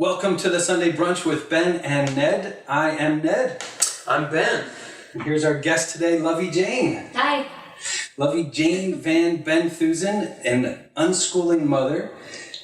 Welcome to the Sunday Brunch with Ben and Ned. I am Ned. I'm Ben. And here's our guest today, Lovey Jane. Hi. Lovey Jane Van Benthusen, an unschooling mother,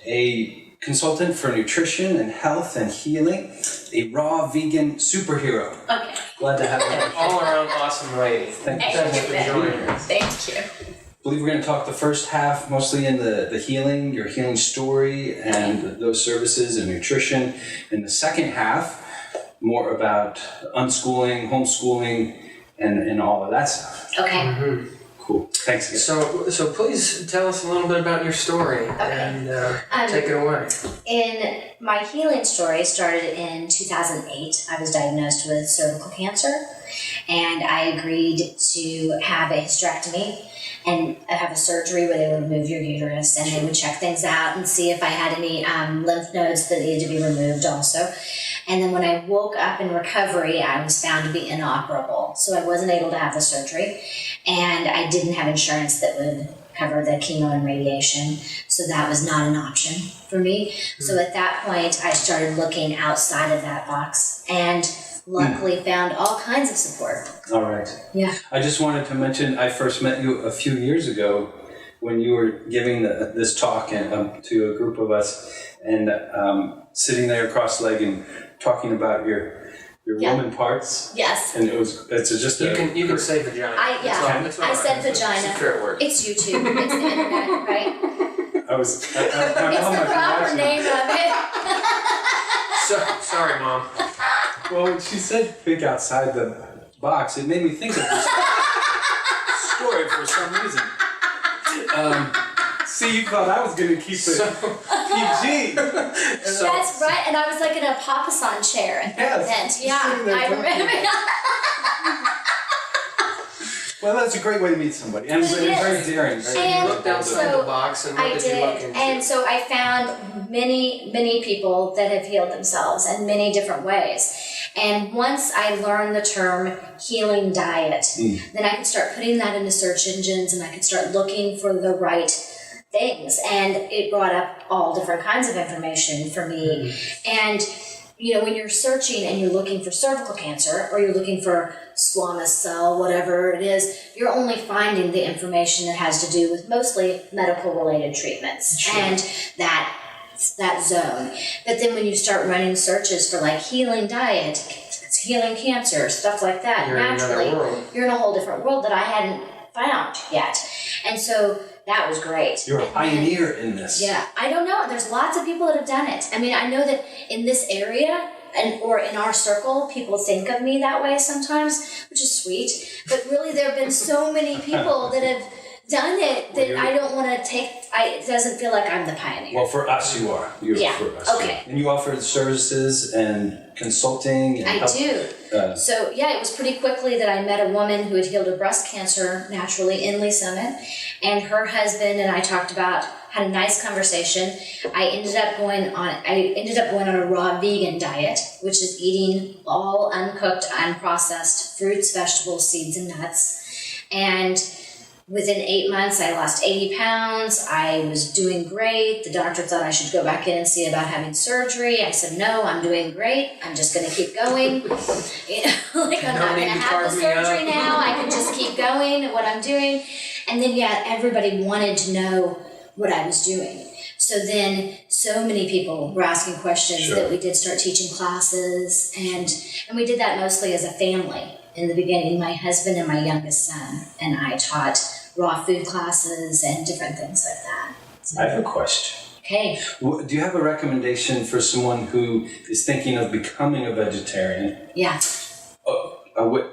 a consultant for nutrition and health and healing, a raw vegan superhero. Okay. Glad to have you. All around awesome lady. Thank you. Thanks for joining us. Thank you. I believe we're going to talk the first half mostly in the healing, your healing story, and those services and nutrition. In the second half, more about unschooling, homeschooling, and all of that stuff. Okay. Mm-hmm. Cool. Thanks again. So please tell us a little bit about your story and take it away. In my healing story started in 2008. I was diagnosed with cervical cancer, and I agreed to have a hysterectomy and have a surgery where they would remove your uterus, and they would check things out and see if I had any lymph nodes that needed to be removed also. And then when I woke up in recovery, I was found to be inoperable. So I wasn't able to have the surgery, and I didn't have insurance that would cover the chemo and radiation. So that was not an option for me. Mm-hmm. So at that point, I started looking outside of that box and luckily found all kinds of support. All right. Yeah. I just wanted to mention I first met you a few years ago when you were giving this talk to a group of us, and sitting there cross-legged and talking about your woman parts. Yes. And it's just you can say vagina. That's all I said vagina. It's a fair word. It's YouTube. It's the internet, right? It's the proper name of it. Sorry, Mom. Well, when she said think outside the box, it made me think of this story for some reason. See, you thought I was going to keep it PG. That's right, and I was like in a Papasan chair at that event. Yeah, I remember. Well, that's a great way to meet somebody. And very daring. You looked outside the box, and what did you look into? And so I found many people that have healed themselves in many different ways. And once I learned the term healing diet, then I could start putting that into search engines, and I could start looking for the right things. And it brought up all different kinds of information for me. And you know, when you're searching and you're looking for cervical cancer, or you're looking for squamous cell, whatever it is, you're only finding the information that has to do with mostly medical related treatments. Sure. And that zone. But then when you start running searches for like healing diet, healing cancer, stuff like that, you're in a whole different world that I hadn't found yet. And so that was great. You're a pioneer in this. Yeah, I don't know. There's lots of people that have done it. I mean, I know that in this area or in our circle, people think of me that way sometimes, which is sweet. But really, there have been so many people that have done it that I don't want to take. It doesn't feel like I'm the pioneer. Well, for us, you are. For us. Okay. And you offer services and consulting. And I do. So, it was pretty quickly that I met a woman who had healed her breast cancer naturally in Lee Summit, and her husband and I had a nice conversation. I ended up going on a raw vegan diet, which is eating all uncooked, unprocessed fruits, vegetables, seeds, and nuts. And within 8 months, I lost 80 pounds. I was doing great. The doctor thought I should go back in and see about having surgery. I said, no, I'm doing great. I'm just going to keep going. I'm not going to have the surgery now. I can just keep going at what I'm doing. And then, everybody wanted to know what I was doing. So then so many people were asking questions that we did start teaching classes. And we did that mostly as a family. In the beginning, my husband and my youngest son and I taught raw food classes and different things like that. So, I have a question. Okay. Do you have a recommendation for someone who is thinking of becoming a vegetarian? Yeah.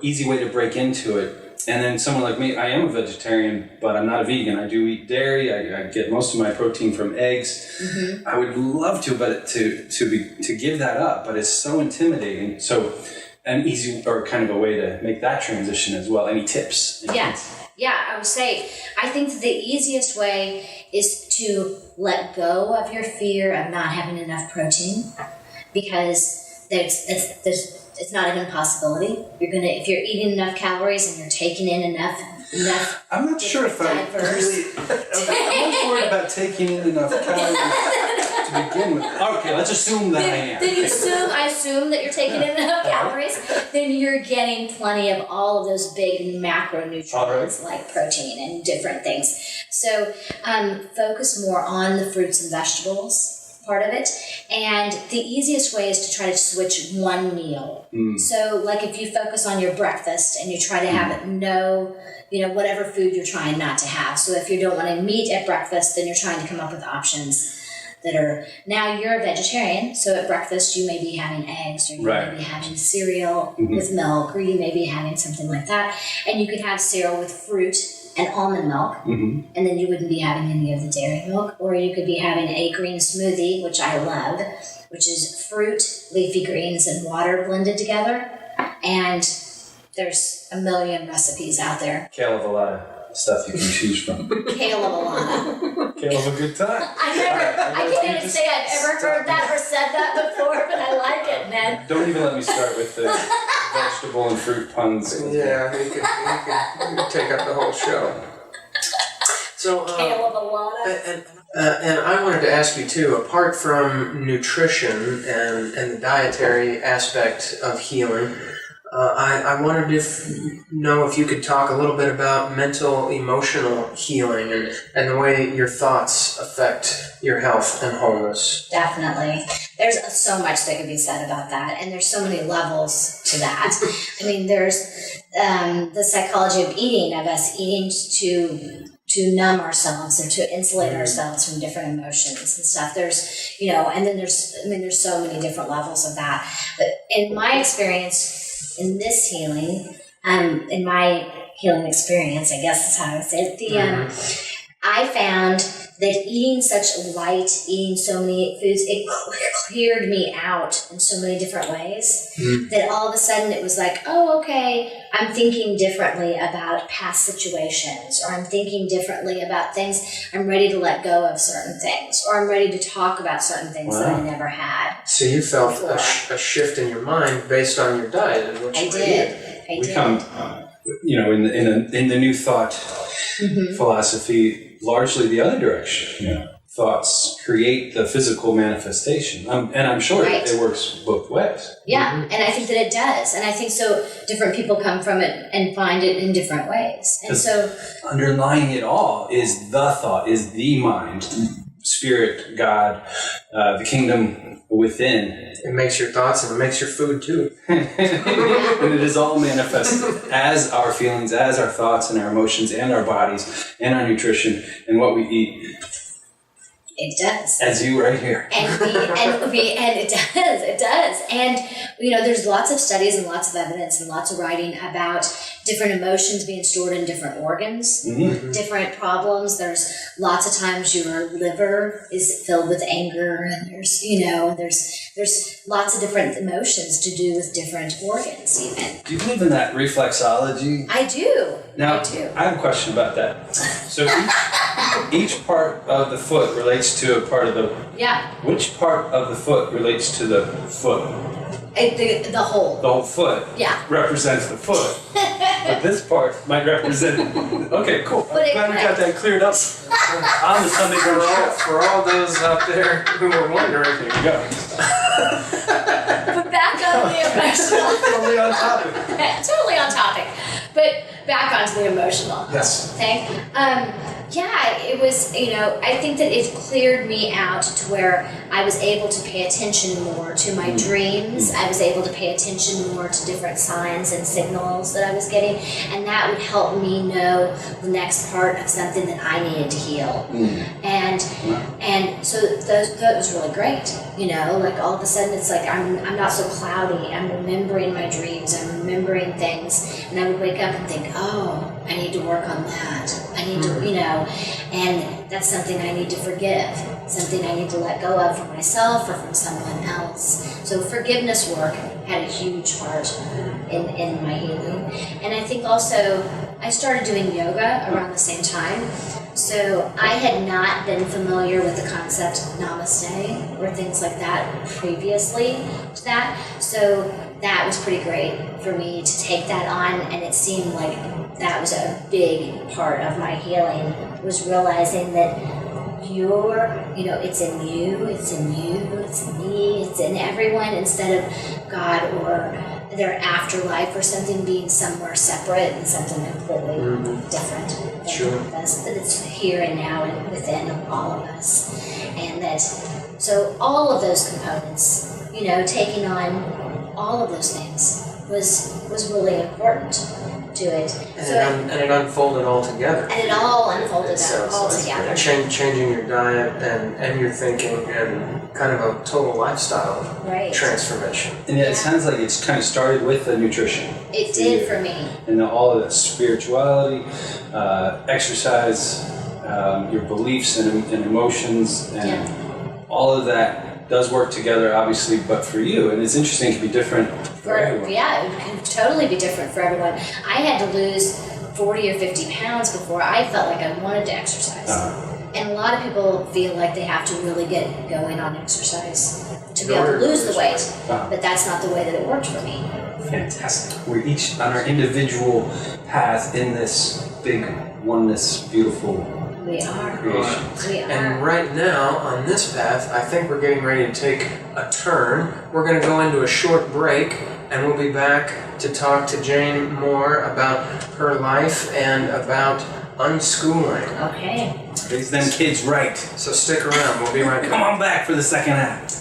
Easy way to break into it. And then someone like me, I am a vegetarian, but I'm not a vegan. I do eat dairy. I get most of my protein from eggs. Mm-hmm. I would love to, but to give that up, but it's so intimidating. So an easy or kind of a way to make that transition as well. Any tips? I would say I think that the easiest way is to let go of your fear of not having enough protein, because it's not an impossibility. If you're eating enough calories and you're taking in enough. I'm not sure if I'm really. I'm worried about taking in enough calories to begin with. Okay, let's assume that I am. Then I assume that you're taking in enough calories. Then you're getting plenty of all of those big macronutrients like protein and different things. So focus more on the fruits and vegetables part of it. And the easiest way is to try to switch one meal. So like if you focus on your breakfast and you try to have no, whatever food you're trying not to have. So if you don't want to meat at breakfast, then you're trying to come up with options that are, now you're a vegetarian, so at breakfast you may be having eggs, or you may be having cereal with milk, or you may be having something like that. And you could have cereal with fruit and almond milk, and then you wouldn't be having any of the dairy milk. Or you could be having a green smoothie, which I love, which is fruit, leafy greens, and water blended together. And there's a million recipes out there. Kale of a lot of stuff you can choose from. Kale of a lot. Kale of a good time. I can't even say I've ever heard that or said that before, but I like it, man. Don't even let me start with the vegetable and fruit puns. Yeah, you could take up the whole show. So, Kale of a lot of. And I wanted to ask you too, apart from nutrition and the dietary aspect of healing, I wanted to know if you could talk a little bit about mental, emotional healing and the way your thoughts affect your health and wholeness. Definitely. There's so much that could be said about that, and there's so many levels to that. I mean, there's the psychology of eating, of us eating to numb ourselves and to insulate ourselves from different emotions and stuff. There's, and then there's so many different levels of that. But in my experience, in this healing, in my healing experience, I guess is how I would say it, I found that eating so many foods, it cleared me out in so many different ways that all of a sudden it was like, oh, okay, I'm thinking differently about past situations, or I'm thinking differently about things. I'm ready to let go of certain things, or I'm ready to talk about certain things that I never had. So you felt a shift in your mind based on your diet and what you did. I did. Come, in the new thought philosophy, largely the other direction. Thoughts create the physical manifestation, and I'm sure it works both ways. Yeah, and I think that it does, and I think so. Different people come from it and find it in different ways, and so underlying it all is the thought, is the mind, spirit, God, the kingdom within. It makes your thoughts and it makes your food too. And it is all manifested as our feelings, as our thoughts and our emotions and our bodies and our nutrition and what we eat. It does. As you right here. And it does. And, there's lots of studies and lots of evidence and lots of writing about different emotions being stored in different organs, different problems. There's lots of times your liver is filled with anger, and there's lots of different emotions to do with different organs even. Do you believe in that reflexology? I do. Now, I do. I have a question about that. So each part of the foot relates to a part of the... Yeah. Which part of the foot relates to the foot? The whole. The whole foot represents the foot. But this part might represent... Okay, cool. I'm glad we got that cleared up on the Sunday Brunch. For all those out there who were wondering. There you go. But back on the emotional. Totally on topic. Totally on topic. But back onto the emotional thing. It was, I think that it cleared me out to where I was able to pay attention more to my dreams. I was able to pay attention more to different signs and signals that I was getting, and that would help me know the next part of something that I needed to heal. And so that was really great. Like all of a sudden it's like I'm not so cloudy. I'm remembering my dreams. I'm remembering things, and I would wake up and think, oh, I need to work on that. I need to, and that's something I need to forgive, something I need to let go of for myself or from someone else. So forgiveness work had a huge part in my healing. And I think also I started doing yoga around the same time. So I had not been familiar with the concept of namaste or things like that previously to that. So that was pretty great for me to take that on, and it seemed like that was a big part of my healing, was realizing that it's in you, it's in you, it's in me, it's in everyone, instead of God or their afterlife or something being somewhere separate and something completely different. Sure. That it's here and now and within all of us. And that, so all of those components, taking on all of those things was really important to it. And it unfolded all together. And it all unfolded So all together. Changing your diet and your thinking and kind of a total lifestyle transformation. And it sounds like it's kind of started with the nutrition. It did for me. And all of the spirituality, exercise, your beliefs and emotions, and all of that does work together, obviously, but for you. And it's interesting, it can be different for everyone. Yeah, it can totally be different for everyone. I had to lose 40 or 50 pounds before I felt like I wanted to exercise. And a lot of people feel like they have to really get going on exercise to be able to lose the weight. But that's not the way that it worked for me. Fantastic. We're each on our individual path in this big oneness, beautiful We are. creation. We are. And right now, on this path, I think we're getting ready to take a turn. We're going to go into a short break, and we'll be back to talk to Jane more about her life and about unschooling. Okay. Raise them kids right. So stick around. We'll be right back. Come on back for the second act.